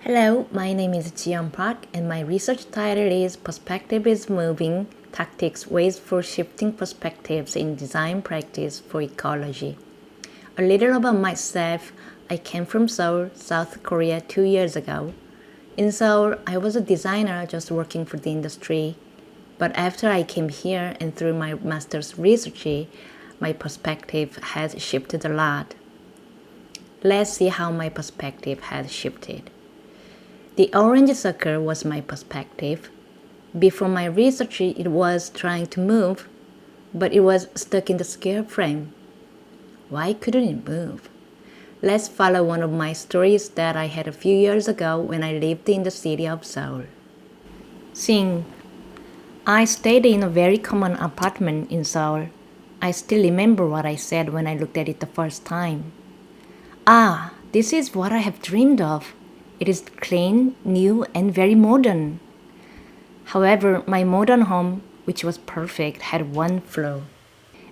Hello, my name is Jian Park and my research title is Perspective is Moving, Tactics, Ways for Shifting Perspectives in Design Practice for Ecology. A little about myself, I came from Seoul, South Korea 2 years ago. In Seoul, I was a designer just working for the industry. But after I came here and through my master's research, my perspective has shifted a lot. Let's see how my perspective has shifted. The orange circle was my perspective. Before my research, it was trying to move, but it was stuck in the square frame. Why couldn't it move? Let's follow one of my stories that I had a few years ago when I lived in the city of Seoul. Sing. I stayed in a very common apartment in Seoul. I still remember what I said when I looked at it the first time. Ah, this is what I have dreamed of. It is clean, new, and very modern. However, my modern home, which was perfect, had one flaw.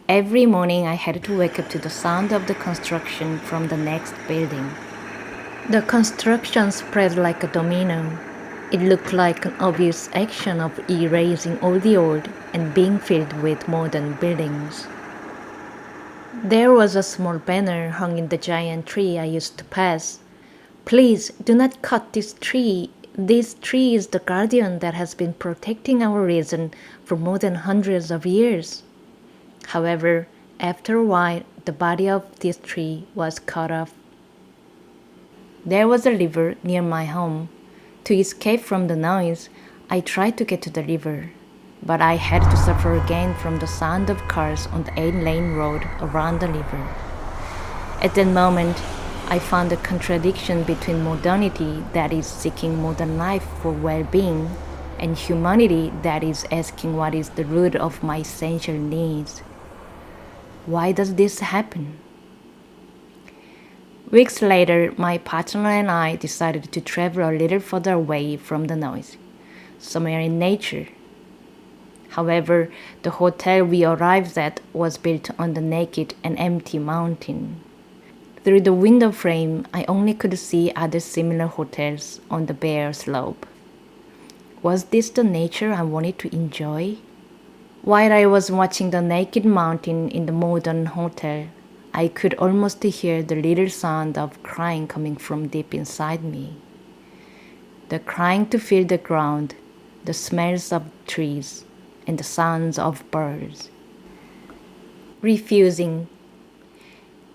Every morning I had to wake up to the sound of the construction from the next building. The construction spread like a domino. It looked like an obvious action of erasing all the old and being filled with modern buildings. There was a small banner hung in the giant tree I used to pass. Please do not cut this tree. This tree is the guardian that has been protecting our region for more than hundreds of years. However, after a while, the body of this tree was cut off. There was a river near my home. To escape from the noise, I tried to get to the river, but I had to suffer again from the sound of cars on the 8-lane road around the river. At that moment, I found a contradiction between modernity that is seeking modern life for well-being and humanity that is asking what is the root of my essential needs. Why does this happen? Weeks later, my partner and I decided to travel a little further away from the noise, somewhere in nature. However, the hotel we arrived at was built on the naked and empty mountain. Through the window frame, I only could see other similar hotels on the bare slope. Was this the nature I wanted to enjoy? While I was watching the naked mountain in the modern hotel, I could almost hear the little sound of crying coming from deep inside me. The crying to feel the ground, the smells of trees, and the sounds of birds. Refusing.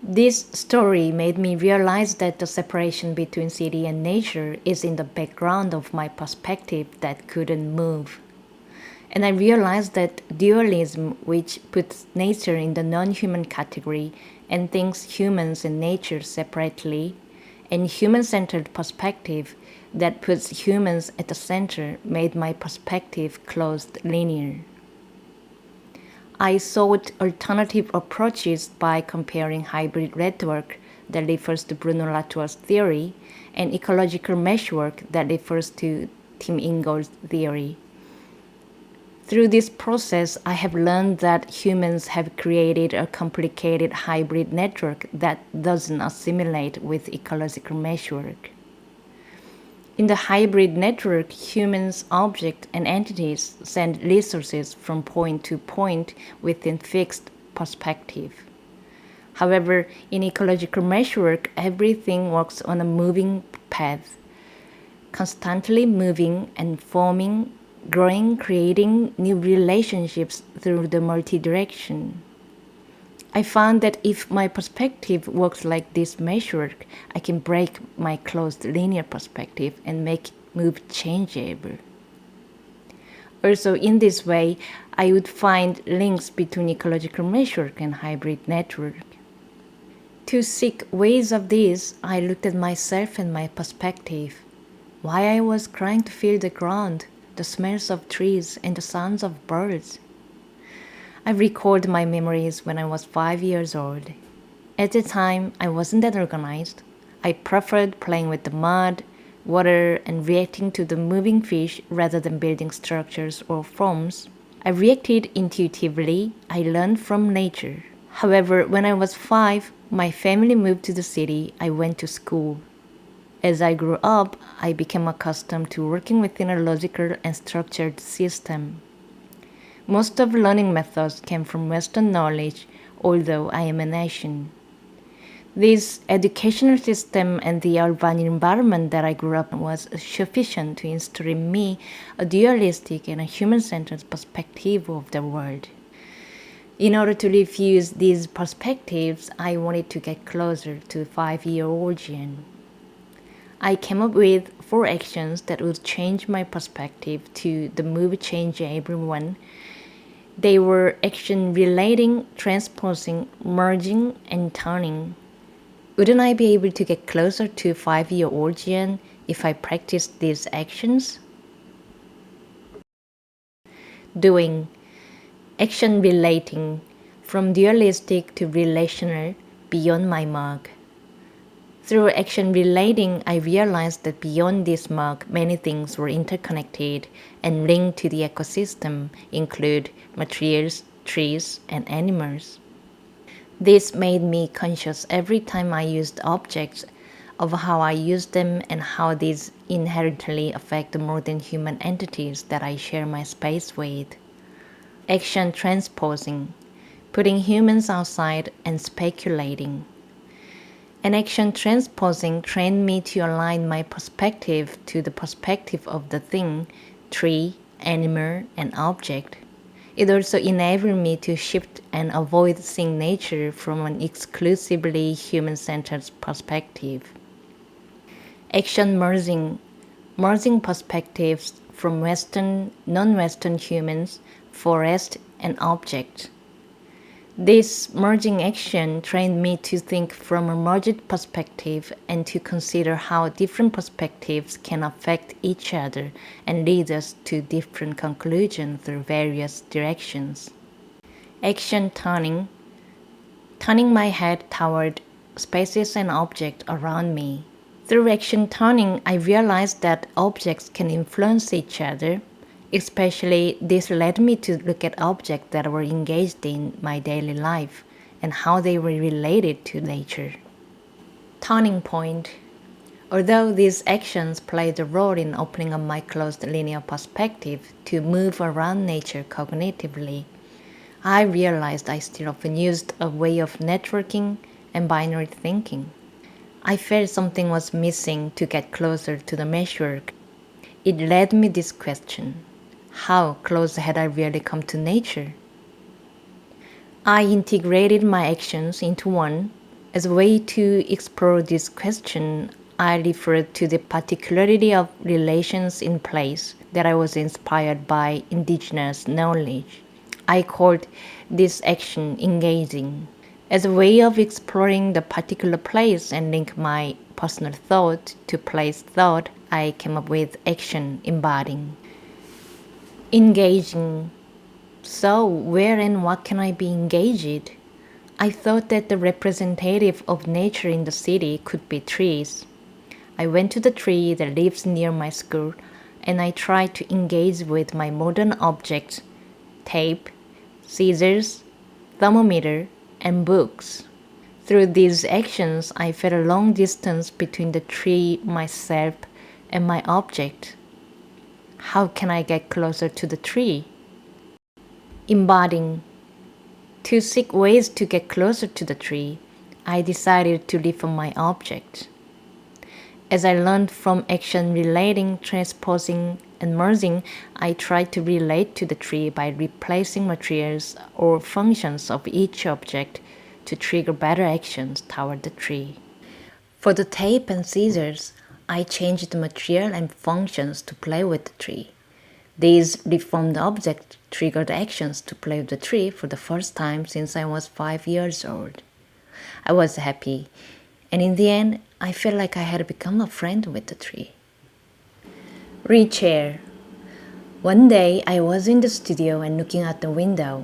This story made me realize that the separation between city and nature is in the background of my perspective that couldn't move. And I realized that dualism, which puts nature in the non-human category and thinks humans and nature separately, and human-centered perspective that puts humans at the center, made my perspective closed linear. I sought alternative approaches by comparing hybrid rhetoric that refers to Bruno Latour's theory and ecological meshwork that refers to Tim Ingold's theory. Through this process, I have learned that humans have created a complicated hybrid network that doesn't assimilate with ecological meshwork. In the hybrid network, humans, objects, and entities send resources from point to point within fixed perspective. However, in ecological meshwork, everything works on a moving path, constantly moving and forming, growing, creating new relationships through the multi-direction. I found that if my perspective works like this meshwork, I can break my closed linear perspective and make it move changeable. Also, in this way, I would find links between ecological meshwork and hybrid network. To seek ways of this, I looked at myself and my perspective. Why I was trying to feel the ground, the smells of trees, and the sounds of birds. I recalled my memories when I was 5 years old. At the time, I wasn't that organized. I preferred playing with the mud, water, and reacting to the moving fish rather than building structures or forms. I reacted intuitively. I learned from nature. However, when I was 5, my family moved to the city. I went to school. As I grew up, I became accustomed to working within a logical and structured system. Most of learning methods came from Western knowledge, although I am an Asian. This educational system and the urban environment that I grew up in was sufficient to instill in me a dualistic and a human-centered perspective of the world. In order to refuse these perspectives, I wanted to get closer to 5-year-old Jian. I came up with 4 actions that would change my perspective to the movie Change Everyone. They were action relating, transposing, merging, and turning. Wouldn't I be able to get closer to 5-year-old Jian if I practiced these actions? Doing. Action relating, from dualistic to relational, beyond my mark. Through action relating, I realized that beyond this mark, many things were interconnected and linked to the ecosystem, include materials, trees, and animals. This made me conscious every time I used objects of how I use them and how these inherently affect the more than human entities that I share my space with. Action transposing, putting humans outside and speculating. And action transposing trained me to align my perspective to the perspective of the thing, tree, animal, and object. It also enabled me to shift and avoid seeing nature from an exclusively human-centered perspective. Action merging, merging perspectives from Western, non-Western humans, forest, and object. This merging action trained me to think from a merged perspective and to consider how different perspectives can affect each other and lead us to different conclusions through various directions. Action turning, turning my head toward spaces and objects around me. Through action turning, I realized that objects can influence each other. Especially, this led me to look at objects that were engaged in my daily life and how they were related to nature. Turning point. Although these actions played a role in opening up my closed linear perspective to move around nature cognitively, I realized I still often used a way of networking and binary thinking. I felt something was missing to get closer to the meshwork. It led me this question. How close had I really come to nature? I integrated my actions into one. As a way to explore this question, I referred to the particularity of relations in place that I was inspired by indigenous knowledge. I called this action engaging. As a way of exploring the particular place and link my personal thought to place thought, I came up with action embodying. Engaging. So, where and what can I be engaged? I thought that the representative of nature in the city could be trees. I went to the tree that lives near my school and I tried to engage with my modern objects, tape, scissors, thermometer, and books. Through these actions, I felt a long distance between the tree, myself, and my object. How can I get closer to the tree? Embodying. To seek ways to get closer to the tree, I decided to live on my object. As I learned from action relating, transposing, and merging, I tried to relate to the tree by replacing materials or functions of each object to trigger better actions toward the tree. For the tape and scissors, I changed the material and functions to play with the tree. These reformed objects triggered actions to play with the tree for the first time since I was 5 years old. I was happy, and in the end, I felt like I had become a friend with the tree. Rechair. One day, I was in the studio and looking out the window.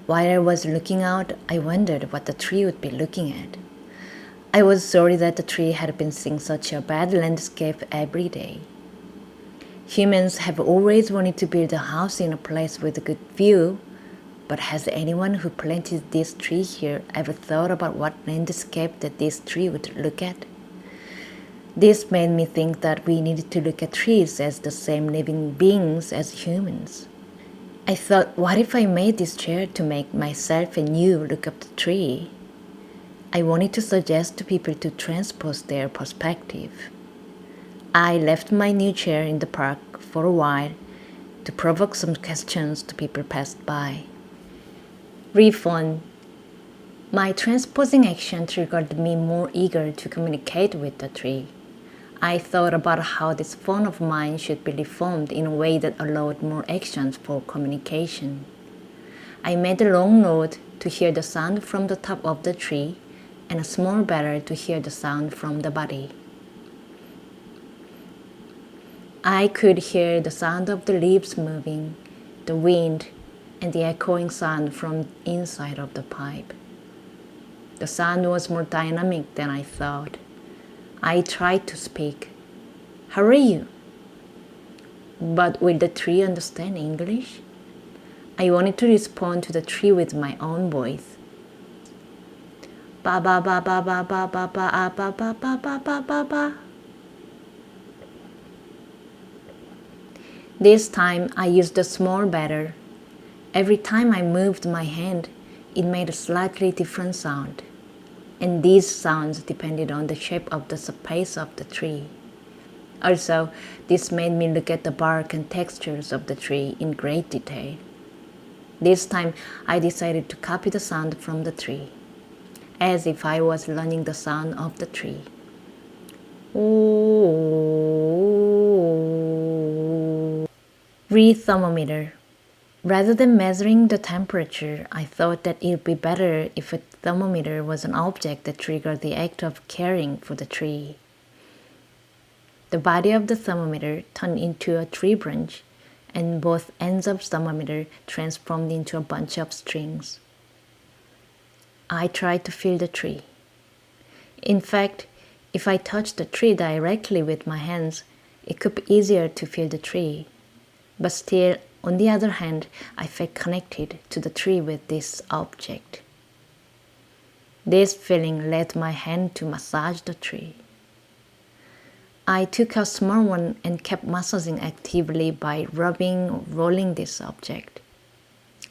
While I was looking out, I wondered what the tree would be looking at. I was sorry that the tree had been seeing such a bad landscape every day. Humans have always wanted to build a house in a place with a good view, but has anyone who planted this tree here ever thought about what landscape that this tree would look at? This made me think that we needed to look at trees as the same living beings as humans. I thought, what if I made this chair to make myself and you look up the tree? I wanted to suggest to people to transpose their perspective. I left my new chair in the park for a while to provoke some questions to people passed by. Refund. My transposing action triggered me more eager to communicate with the tree. I thought about how this phone of mine should be reformed in a way that allowed more actions for communication. I made a long note to hear the sound from the top of the tree and a small barrel to hear the sound from the body. I could hear the sound of the leaves moving, the wind, and the echoing sound from inside of the pipe. The sound was more dynamic than I thought. I tried to speak. How are you? But will the tree understand English? I wanted to respond to the tree with my own voice. Ba ba ba ba ba ba ba ba ba ba ba ba ba ba ba. This time I used a small barrel. Every time I moved my hand, it made a slightly different sound. And these sounds depended on the shape of the space of the tree. Also, this made me look at the bark and textures of the tree in great detail. This time, I decided to copy the sound from the tree, as if I was learning the sound of the tree. Read thermometer. Rather than measuring the temperature, I thought that it would be better if a thermometer was an object that triggered the act of caring for the tree. The body of the thermometer turned into a tree branch, and both ends of the thermometer transformed into a bunch of strings. I tried to feel the tree. In fact, if I touched the tree directly with my hands, it could be easier to feel the tree. But still, on the other hand, I felt connected to the tree with this object. This feeling led my hand to massage the tree. I took a small one and kept massaging actively by rubbing or rolling this object.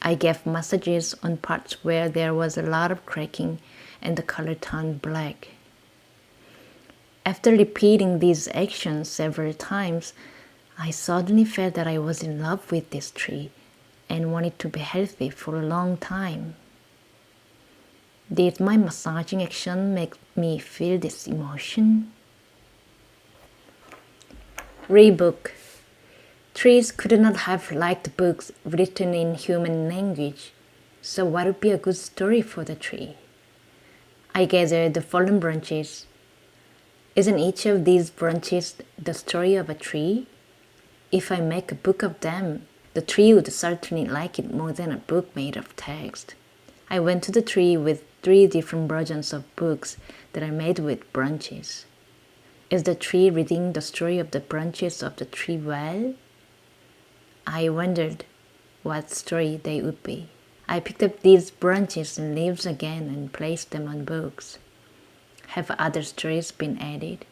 I gave massages on parts where there was a lot of cracking and the color turned black. After repeating these actions several times, I suddenly felt that I was in love with this tree and wanted to be healthy for a long time. Did my massaging action make me feel this emotion? Read book. Trees could not have liked books written in human language, so what would be a good story for the tree? I gathered the fallen branches. Isn't each of these branches the story of a tree? If I make a book of them, the tree would certainly like it more than a book made of text. I went to the tree with 3 different versions of books that I made with branches. Is the tree reading the story of the branches of the tree well? I wondered what story they would be. I picked up these branches and leaves again and placed them on books. Have other stories been added?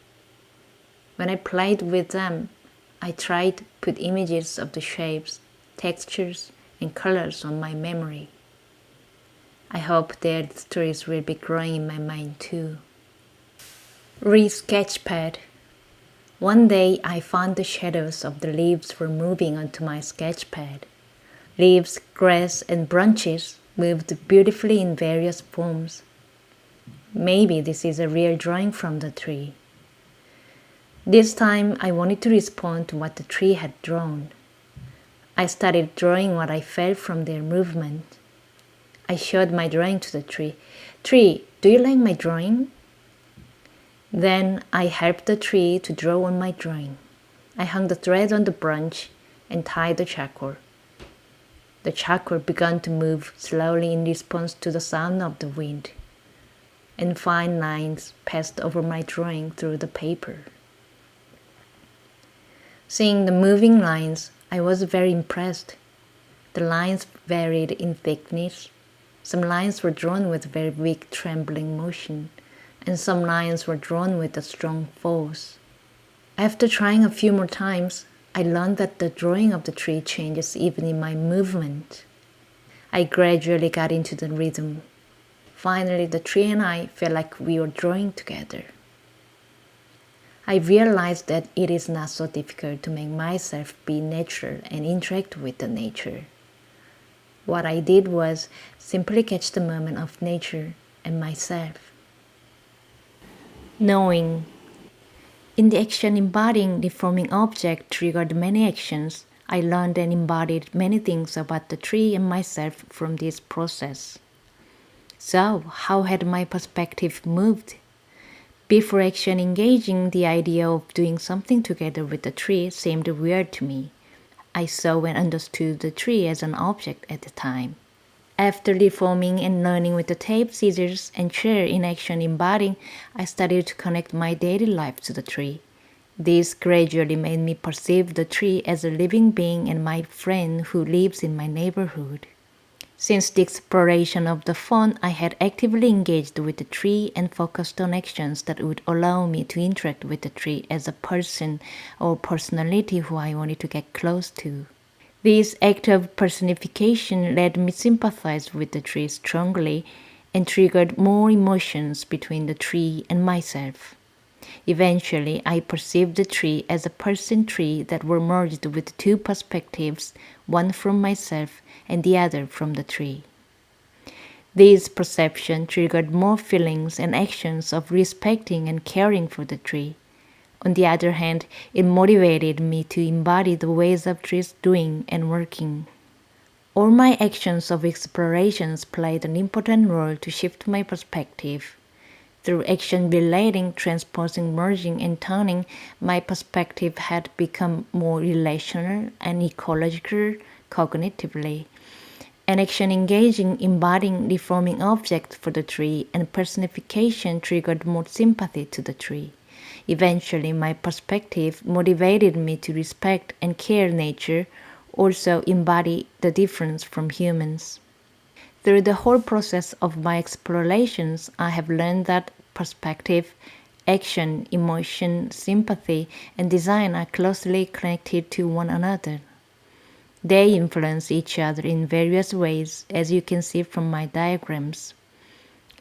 When I played with them, I tried to put images of the shapes, textures, and colors on my memory. I hope their stories will be growing in my mind too. Read sketchpad. One day I found the shadows of the leaves were moving onto my sketchpad. Leaves, grass, and branches moved beautifully in various forms. Maybe this is a real drawing from the tree. This time I wanted to respond to what the tree had drawn. I started drawing what I felt from their movement. I showed my drawing to the tree. Tree, do you like my drawing? Then I helped the tree to draw on my drawing. I hung the thread on the branch and tied the charcoal. The charcoal began to move slowly in response to the sound of the wind, and fine lines passed over my drawing through the paper. Seeing the moving lines, I was very impressed. The lines varied in thickness. Some lines were drawn with very weak trembling motion, and some lines were drawn with a strong force. After trying a few more times, I learned that the drawing of the tree changes even in my movement. I gradually got into the rhythm. Finally, the tree and I felt like we were drawing together. I realized that it is not so difficult to make myself be natural and interact with the nature. What I did was simply catch the moment of nature and myself. Knowing. In the action embodying the forming object triggered many actions, I learned and embodied many things about the tree and myself from this process. So, how had my perspective moved? Before action engaging, the idea of doing something together with the tree seemed weird to me. I saw and understood the tree as an object at the time. After reforming and learning with the tape, scissors, and chair in action embodying, I started to connect my daily life to the tree. This gradually made me perceive the tree as a living being and my friend who lives in my neighborhood. Since the exploration of the phone, I had actively engaged with the tree and focused on actions that would allow me to interact with the tree as a person or personality who I wanted to get close to. This act of personification led me to sympathize with the tree strongly and triggered more emotions between the tree and myself. Eventually, I perceived the tree as a person tree that were merged with two perspectives, one from myself and the other from the tree. This perception triggered more feelings and actions of respecting and caring for the tree. On the other hand, it motivated me to embody the ways of trees doing and working. All my actions of explorations played an important role to shift my perspective. Through action relating, transposing, merging, and turning, my perspective had become more relational and ecological cognitively. An action engaging, embodying the forming object for the tree, and personification triggered more sympathy to the tree. Eventually, my perspective motivated me to respect and care nature, also embody the difference from humans. Through the whole process of my explorations, I have learned that perspective, action, emotion, sympathy, and design are closely connected to one another. They influence each other in various ways, as you can see from my diagrams.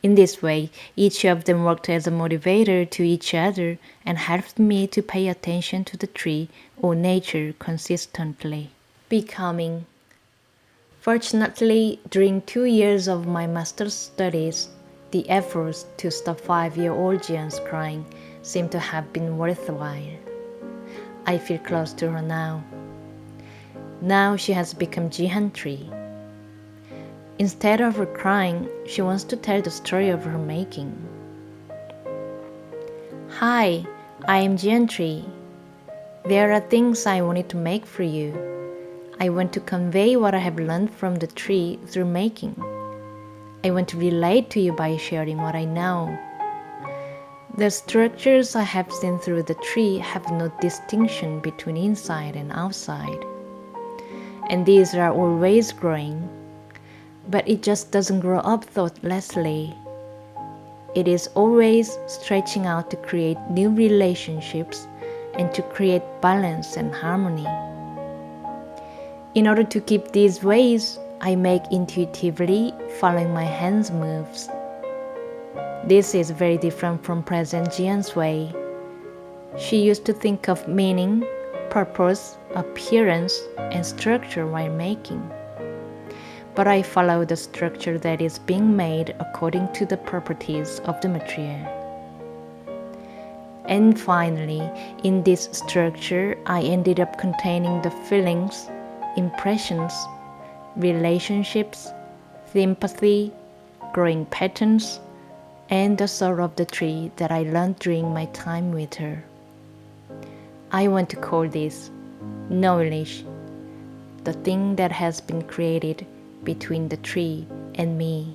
In this way, each of them worked as a motivator to each other and helped me to pay attention to the tree or nature consistently. Becoming. Fortunately, during 2 years of my master's studies, the efforts to stop 5-year-old Jian's crying seem to have been worthwhile. I feel close to her now. Now she has become Jihan tree. Instead of her crying, she wants to tell the story of her making. Hi, I am Jian tree. There are things I wanted to make for you. I want to convey what I have learned from the tree through making. I want to relate to you by sharing what I know. The structures I have seen through the tree have no distinction between inside and outside. And these are always growing, but it just doesn't grow up thoughtlessly. It is always stretching out to create new relationships and to create balance and harmony. In order to keep these ways, I make intuitively, following my hands' moves. This is very different from present Jian's way. She used to think of meaning, purpose, appearance, and structure while making. But I follow the structure that is being made according to the properties of the material. And finally, in this structure, I ended up containing the feelings, impressions, relationships, sympathy, growing patterns, and the soul of the tree that I learned during my time with her. I want to call this knowledge, the thing that has been created between the tree and me.